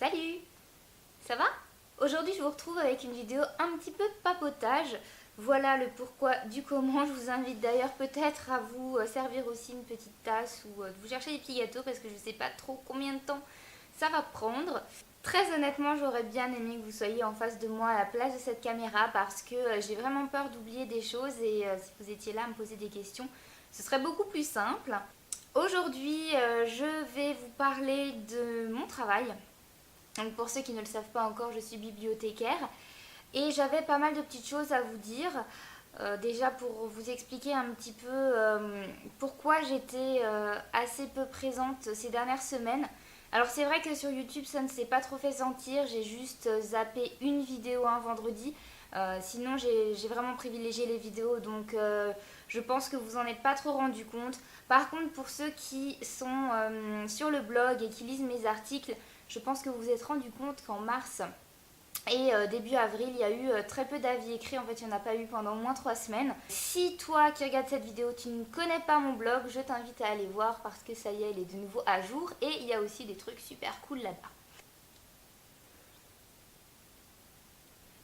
Salut! Ça va? Aujourd'hui je vous retrouve avec une vidéo un petit peu papotage. Voilà le pourquoi du comment. Je vous invite d'ailleurs peut-être à vous servir aussi une petite tasse ou de vous chercher des petits gâteaux parce que je ne sais pas trop combien de temps ça va prendre. Très honnêtement, j'aurais bien aimé que vous soyez en face de moi à la place de cette caméra parce que j'ai vraiment peur d'oublier des choses et si vous étiez là à me poser des questions, ce serait beaucoup plus simple. Aujourd'hui, je vais vous parler de mon travail. Donc pour ceux qui ne le savent pas encore, je suis bibliothécaire et j'avais pas mal de petites choses à vous dire. Déjà pour vous expliquer un petit peu pourquoi j'étais assez peu présente ces dernières semaines. Alors c'est vrai que sur YouTube ça ne s'est pas trop fait sentir, j'ai juste zappé une vidéo un vendredi. Sinon j'ai vraiment privilégié les vidéos, donc je pense que vous en êtes pas trop rendu compte. Par contre pour ceux qui sont sur le blog et qui lisent mes articles, je pense que vous vous êtes rendu compte qu'en mars et début avril, il y a eu très peu d'avis écrits. En fait, il n'y en a pas eu pendant au moins 3 semaines. Si toi qui regardes cette vidéo, tu ne connais pas mon blog, je t'invite à aller voir parce que ça y est, il est de nouveau à jour. Et il y a aussi des trucs super cool là-bas.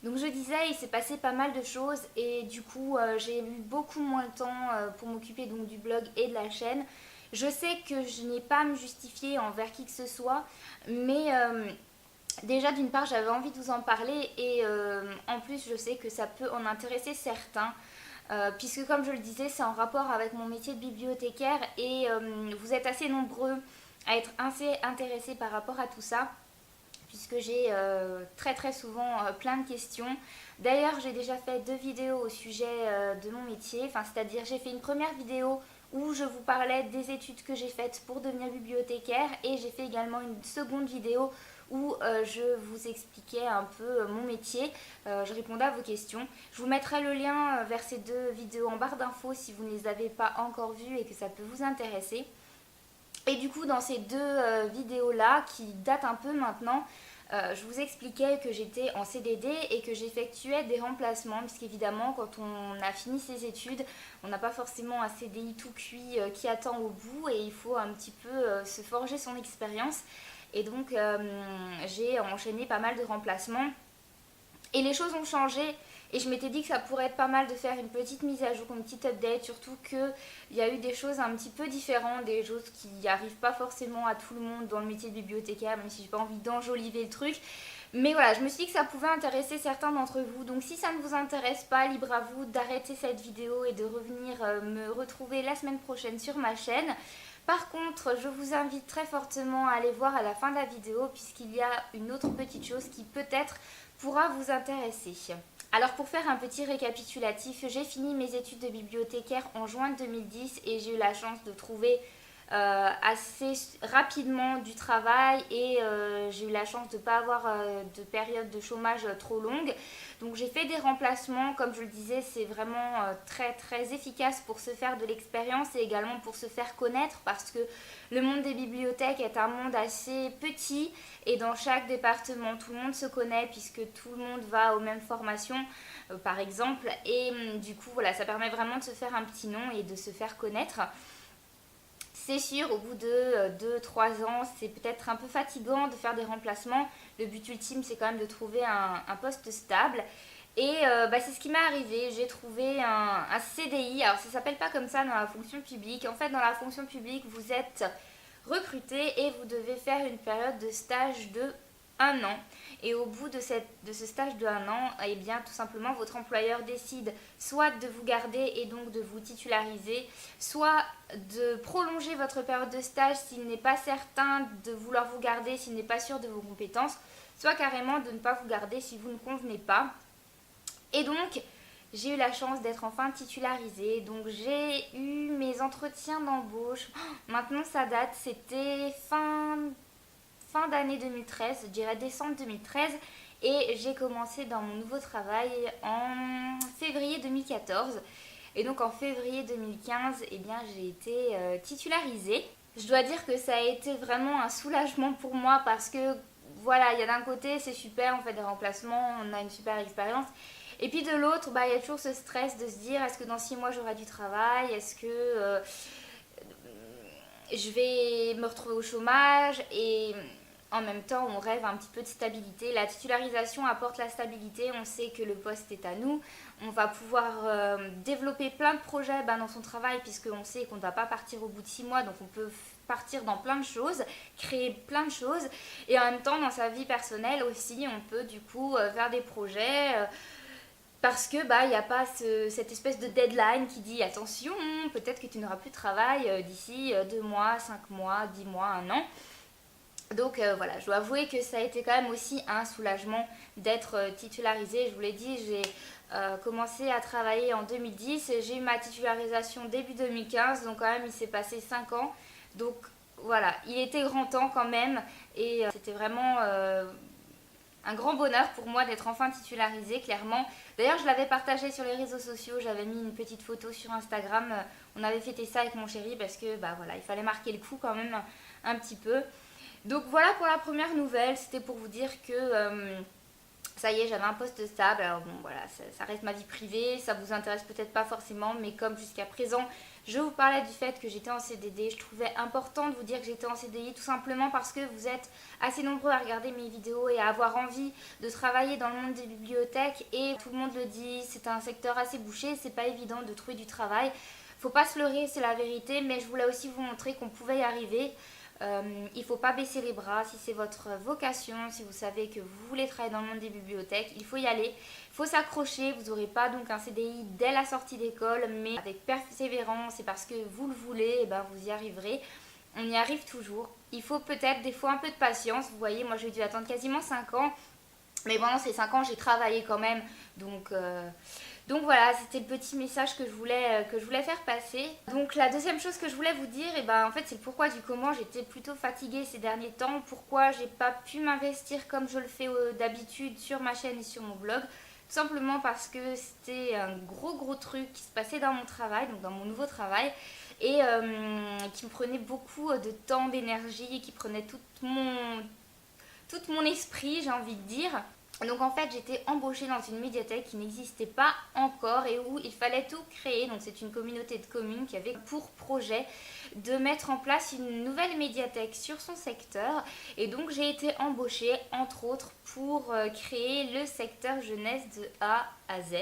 Donc je disais, il s'est passé pas mal de choses et du coup, j'ai eu beaucoup moins de temps pour m'occuper donc du blog et de la chaîne. Je sais que je n'ai pas à me justifier envers qui que ce soit, mais déjà, d'une part, j'avais envie de vous en parler et en plus, je sais que ça peut en intéresser certains. Puisque comme je le disais, c'est en rapport avec mon métier de bibliothécaire et vous êtes assez nombreux à être assez intéressés par rapport à tout ça, puisque j'ai très souvent plein de questions. D'ailleurs, j'ai déjà fait 2 vidéos au sujet de mon métier, enfin, c'est-à-dire j'ai fait une première vidéo où je vous parlais des études que j'ai faites pour devenir bibliothécaire et j'ai fait également une seconde vidéo où je vous expliquais un peu mon métier, je répondais à vos questions. Je vous mettrai le lien vers ces 2 vidéos en barre d'infos si vous ne les avez pas encore vues et que ça peut vous intéresser. Et du coup, dans ces 2 vidéos-là, qui datent un peu maintenant, je vous expliquais que j'étais en CDD et que j'effectuais des remplacements, puisqu'évidemment, quand on a fini ses études, on n'a pas forcément un CDI tout cuit qui attend au bout et il faut un petit peu se forger son expérience. Et donc, j'ai enchaîné pas mal de remplacements. Et les choses ont changé et je m'étais dit que ça pourrait être pas mal de faire une petite mise à jour, une petite update, surtout qu'il y a eu des choses un petit peu différentes, des choses qui n'arrivent pas forcément à tout le monde dans le métier de bibliothécaire, même si j'ai pas envie d'enjoliver le truc. Mais voilà, je me suis dit que ça pouvait intéresser certains d'entre vous. Donc si ça ne vous intéresse pas, libre à vous d'arrêter cette vidéo et de revenir me retrouver la semaine prochaine sur ma chaîne. Par contre, je vous invite très fortement à aller voir à la fin de la vidéo puisqu'il y a une autre petite chose qui peut-être pourra vous intéresser. Alors pour faire un petit récapitulatif, j'ai fini mes études de bibliothécaire en juin 2010 et j'ai eu la chance de trouver assez rapidement du travail et j'ai eu la chance de ne pas avoir de période de chômage trop longue. Donc j'ai fait des remplacements, comme je le disais, c'est vraiment très efficace pour se faire de l'expérience et également pour se faire connaître parce que le monde des bibliothèques est un monde assez petit et dans chaque département tout le monde se connaît puisque tout le monde va aux mêmes formations par exemple et du coup voilà, ça permet vraiment de se faire un petit nom et de se faire connaître. C'est sûr, au bout de 2-3 ans, c'est peut-être un peu fatigant de faire des remplacements. Le but ultime, c'est quand même de trouver un poste stable. Et c'est ce qui m'est arrivé. J'ai trouvé un CDI. Alors, ça ne s'appelle pas comme ça dans la fonction publique. En fait, dans la fonction publique, vous êtes recruté et vous devez faire une période de stage de 1 an. Et au bout de ce stage de 1 an, eh bien, tout simplement, votre employeur décide soit de vous garder et donc de vous titulariser, soit de prolonger votre période de stage s'il n'est pas certain de vouloir vous garder, s'il n'est pas sûr de vos compétences, soit carrément de ne pas vous garder si vous ne convenez pas. Et donc, j'ai eu la chance d'être enfin titularisée. Donc, j'ai eu mes entretiens d'embauche. Maintenant, ça date, c'était fin d'année 2013, je dirais décembre 2013, et j'ai commencé dans mon nouveau travail en février 2014. Et donc en février 2015, eh bien, j'ai été titularisée. Je dois dire que ça a été vraiment un soulagement pour moi parce que voilà, il y a d'un côté c'est super, on fait des remplacements, on a une super expérience. Et puis de l'autre, il y a toujours ce stress de se dire est-ce que dans 6 mois j'aurai du travail, est-ce que je vais me retrouver au chômage et En même temps, on rêve un petit peu de stabilité. La titularisation apporte la stabilité. On sait que le poste est à nous. On va pouvoir développer plein de projets dans son travail puisqu'on sait qu'on ne va pas partir au bout de 6 mois. Donc on peut partir dans plein de choses, créer plein de choses. Et en même temps, dans sa vie personnelle aussi, on peut du coup faire des projets parce que il n'y a pas cette espèce de deadline qui dit attention, peut-être que tu n'auras plus de travail d'ici 2 mois, 5 mois, 10 mois, 1 an. Donc voilà, je dois avouer que ça a été quand même aussi un soulagement d'être titularisée. Je vous l'ai dit, j'ai commencé à travailler en 2010 et j'ai eu ma titularisation début 2015, donc quand même il s'est passé 5 ans. Donc voilà, il était grand temps quand même et c'était vraiment un grand bonheur pour moi d'être enfin titularisée, clairement. D'ailleurs, je l'avais partagé sur les réseaux sociaux, j'avais mis une petite photo sur Instagram. On avait fêté ça avec mon chéri parce que voilà, il fallait marquer le coup quand même un petit peu. Donc voilà pour la première nouvelle, c'était pour vous dire que ça y est, j'avais un poste stable. Alors bon voilà, ça reste ma vie privée, ça vous intéresse peut-être pas forcément, mais comme jusqu'à présent je vous parlais du fait que j'étais en CDD, je trouvais important de vous dire que j'étais en CDI tout simplement parce que vous êtes assez nombreux à regarder mes vidéos et à avoir envie de travailler dans le monde des bibliothèques et tout le monde le dit, c'est un secteur assez bouché, c'est pas évident de trouver du travail. Faut pas se leurrer, c'est la vérité, mais je voulais aussi vous montrer qu'on pouvait y arriver. Il ne faut pas baisser les bras. Si c'est votre vocation, si vous savez que vous voulez travailler dans le monde des bibliothèques, il faut y aller, il faut s'accrocher. Vous n'aurez pas donc un CDI dès la sortie d'école, mais avec persévérance et parce que vous le voulez, vous y arriverez. On y arrive toujours. Il faut peut-être des fois un peu de patience. Vous voyez, moi j'ai dû attendre quasiment 5 ans, mais pendant ces 5 ans j'ai travaillé quand même. Donc voilà, c'était le petit message que je voulais faire passer. Donc la deuxième chose que je voulais vous dire, en fait c'est le pourquoi du comment. J'étais plutôt fatiguée ces derniers temps. Pourquoi j'ai pas pu m'investir comme je le fais d'habitude sur ma chaîne et sur mon blog. Tout simplement parce que c'était un gros truc qui se passait dans mon travail, donc dans mon nouveau travail. Et qui me prenait beaucoup de temps, d'énergie, et qui prenait tout mon esprit, j'ai envie de dire. Donc en fait j'étais embauchée dans une médiathèque qui n'existait pas encore et où il fallait tout créer. Donc c'est une communauté de communes qui avait pour projet de mettre en place une nouvelle médiathèque sur son secteur. Et donc j'ai été embauchée entre autres pour créer le secteur jeunesse de A à Z.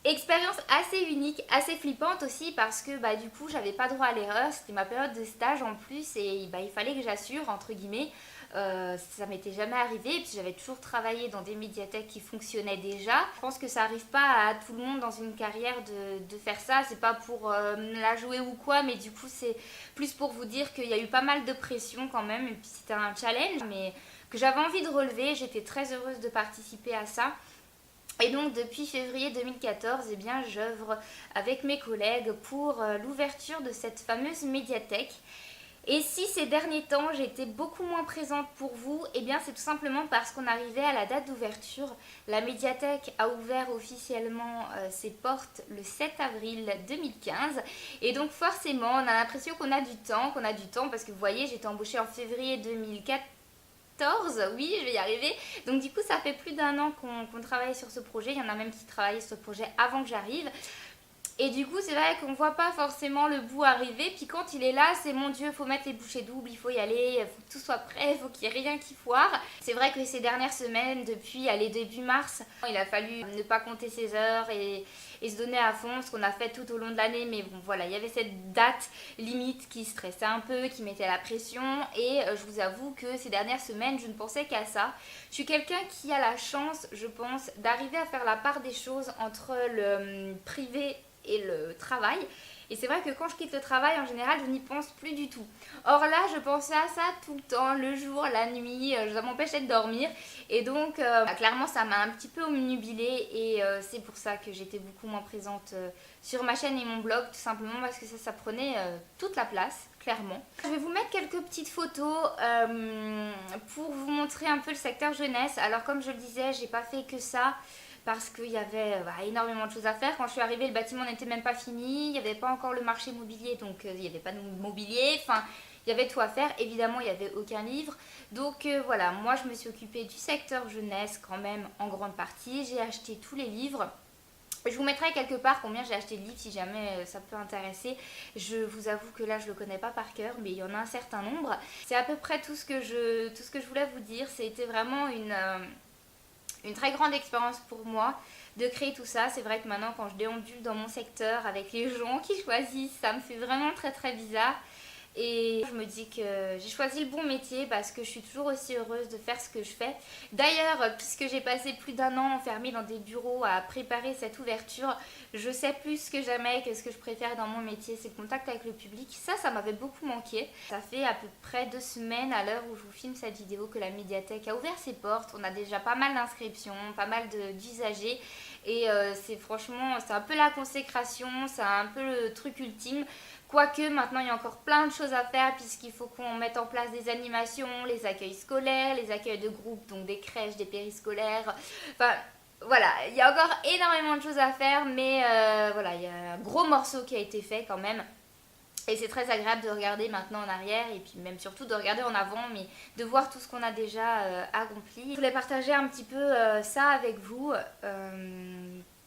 Expérience assez unique, assez flippante aussi parce que du coup j'avais pas droit à l'erreur, c'était ma période de stage en plus et il fallait que j'assure entre guillemets. Ça m'était jamais arrivé et puis j'avais toujours travaillé dans des médiathèques qui fonctionnaient déjà. Je pense que ça arrive pas à tout le monde dans une carrière de faire ça, c'est pas pour la jouer ou quoi, mais du coup c'est plus pour vous dire qu'il y a eu pas mal de pression quand même et puis c'était un challenge mais que j'avais envie de relever. J'étais très heureuse de participer à ça. Et donc depuis février 2014, j'œuvre avec mes collègues pour l'ouverture de cette fameuse médiathèque. Et si ces derniers temps j'étais beaucoup moins présente pour vous, c'est tout simplement parce qu'on arrivait à la date d'ouverture. La médiathèque a ouvert officiellement ses portes le 7 avril 2015. Et donc forcément on a l'impression qu'on a du temps parce que vous voyez j'étais embauchée en février 2014. Oui, je vais y arriver. Donc du coup, ça fait plus d'1 an qu'on travaille sur ce projet. Il y en a même qui travaillaient sur ce projet avant que j'arrive. Et du coup, c'est vrai qu'on voit pas forcément le bout arriver. Puis quand il est là, c'est mon Dieu, faut mettre les bouchées doubles, il faut y aller, il faut que tout soit prêt, il faut qu'il n'y ait rien qui foire. C'est vrai que ces dernières semaines, depuis début mars, il a fallu ne pas compter ses heures et se donner à fond, ce qu'on a fait tout au long de l'année. Mais bon, voilà, il y avait cette date limite qui stressait un peu, qui mettait la pression. Et je vous avoue que ces dernières semaines, je ne pensais qu'à ça. Je suis quelqu'un qui a la chance, je pense, d'arriver à faire la part des choses entre le privé et le travail. Et c'est vrai que quand je quitte le travail, en général, je n'y pense plus du tout. Or là, je pensais à ça tout le temps, le jour, la nuit, ça m'empêchait de dormir. Et donc, clairement, ça m'a un petit peu omnubilée et c'est pour ça que j'étais beaucoup moins présente sur ma chaîne et mon blog, tout simplement parce que ça prenait toute la place, clairement. Je vais vous mettre quelques petites photos pour vous montrer un peu le secteur jeunesse. Alors, comme je le disais, j'ai pas fait que ça. Parce qu'il y avait énormément de choses à faire. Quand je suis arrivée, le bâtiment n'était même pas fini. Il n'y avait pas encore le marché mobilier, donc il n'y avait pas de mobilier. Enfin, il y avait tout à faire. Évidemment, il n'y avait aucun livre. Donc voilà, moi je me suis occupée du secteur jeunesse quand même en grande partie. J'ai acheté tous les livres. Je vous mettrai quelque part combien j'ai acheté de livres si jamais ça peut intéresser. Je vous avoue que là je le connais pas par cœur, mais il y en a un certain nombre. C'est à peu près tout ce que je voulais vous dire. C'était vraiment une très grande expérience pour moi de créer tout ça. C'est vrai que maintenant quand je déambule dans mon secteur avec les gens qui choisissent, ça me fait vraiment très très bizarre. Et je me dis que j'ai choisi le bon métier parce que je suis toujours aussi heureuse de faire ce que je fais. D'ailleurs, puisque j'ai passé plus d'1 an enfermée dans des bureaux à préparer cette ouverture, je sais plus que jamais que ce que je préfère dans mon métier, c'est le contact avec le public. Ça m'avait beaucoup manqué. Ça fait à peu près 2 semaines à l'heure où je vous filme cette vidéo que la médiathèque a ouvert ses portes. On a déjà pas mal d'inscriptions, pas mal d'usagers. Et franchement, c'est un peu la consécration, c'est un peu le truc ultime. Quoique maintenant il y a encore plein de choses à faire puisqu'il faut qu'on mette en place des animations, les accueils scolaires, les accueils de groupe, donc des crèches, des périscolaires. Enfin voilà, il y a encore énormément de choses à faire, mais voilà, il y a un gros morceau qui a été fait quand même. Et c'est très agréable de regarder maintenant en arrière et puis même surtout de regarder en avant, mais de voir tout ce qu'on a déjà accompli. Je voulais partager un petit peu ça avec vous.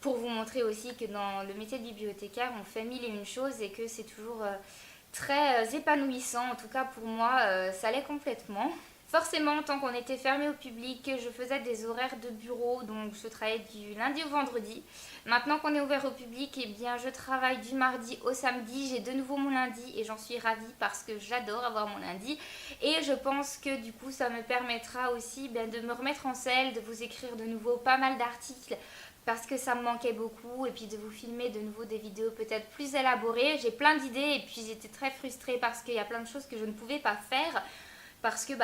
Pour vous montrer aussi que dans le métier de bibliothécaire, on fait mille et une choses et que c'est toujours très épanouissant. En tout cas pour moi, ça l'est complètement. Forcément, tant qu'on était fermé au public, je faisais des horaires de bureau, donc je travaillais du lundi au vendredi. Maintenant qu'on est ouvert au public, eh bien, je travaille du mardi au samedi. J'ai de nouveau mon lundi et j'en suis ravie parce que j'adore avoir mon lundi. Et je pense que du coup, ça me permettra aussi de me remettre en selle, de vous écrire de nouveau pas mal d'articles parce que ça me manquait beaucoup et puis de vous filmer de nouveau des vidéos peut-être plus élaborées. J'ai plein d'idées et puis j'étais très frustrée parce qu'il y a plein de choses que je ne pouvais pas faire parce que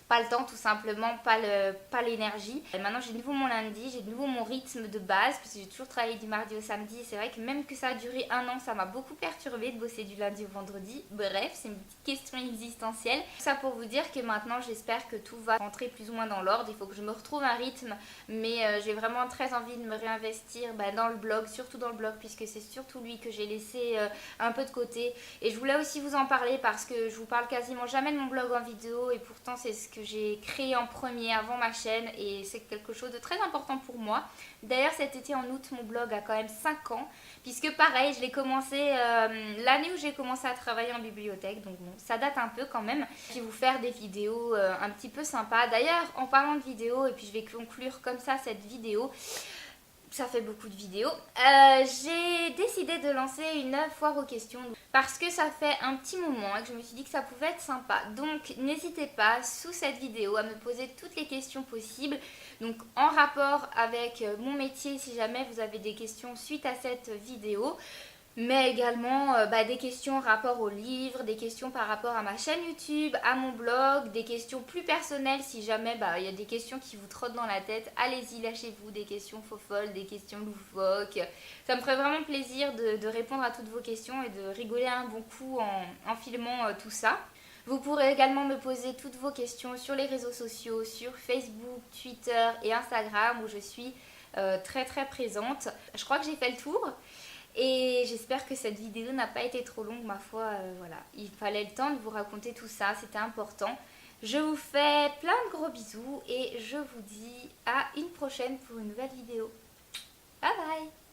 pas le temps tout simplement, pas l'énergie. Et maintenant j'ai de nouveau mon lundi, j'ai de nouveau mon rythme de base parce que j'ai toujours travaillé du mardi au samedi. C'est vrai que même que ça a duré 1 an, ça m'a beaucoup perturbée de bosser du lundi au vendredi. Bref, c'est une petite question existentielle. Tout ça pour vous dire que maintenant j'espère que tout va rentrer plus ou moins dans l'ordre. Il faut que je me retrouve un rythme, mais j'ai vraiment très envie de me réinvestir dans le blog, surtout dans le blog puisque c'est surtout lui que j'ai laissé un peu de côté. Et je voulais aussi vous en parler parce que je vous parle quasiment jamais de mon blog en vidéo et pourtant c'est ce que j'ai créé en premier avant ma chaîne et c'est quelque chose de très important pour moi. D'ailleurs cet été en août mon blog a quand même 5 ans puisque pareil je l'ai commencé l'année où j'ai commencé à travailler en bibliothèque, donc bon ça date un peu quand même. Je vais vous faire des vidéos un petit peu sympas. D'ailleurs en parlant de vidéos et puis je vais conclure comme ça cette vidéo. Ça fait beaucoup de vidéos. J'ai décidé de lancer une foire aux questions parce que ça fait un petit moment et que je me suis dit que ça pouvait être sympa. Donc n'hésitez pas sous cette vidéo à me poser toutes les questions possibles. Donc en rapport avec mon métier si jamais vous avez des questions suite à cette vidéo. Mais également des questions en rapport au livre, des questions par rapport à ma chaîne YouTube, à mon blog, des questions plus personnelles si jamais il y a des questions qui vous trottent dans la tête. Allez-y, lâchez-vous, des questions faux-folles, des questions loufoques. Ça me ferait vraiment plaisir de répondre à toutes vos questions et de rigoler un bon coup en filmant tout ça. Vous pourrez également me poser toutes vos questions sur les réseaux sociaux, sur Facebook, Twitter et Instagram où je suis très très présente. Je crois que j'ai fait le tour. Et j'espère que cette vidéo n'a pas été trop longue, ma foi, voilà. Il fallait le temps de vous raconter tout ça, c'était important. Je vous fais plein de gros bisous et je vous dis à une prochaine pour une nouvelle vidéo. Bye bye!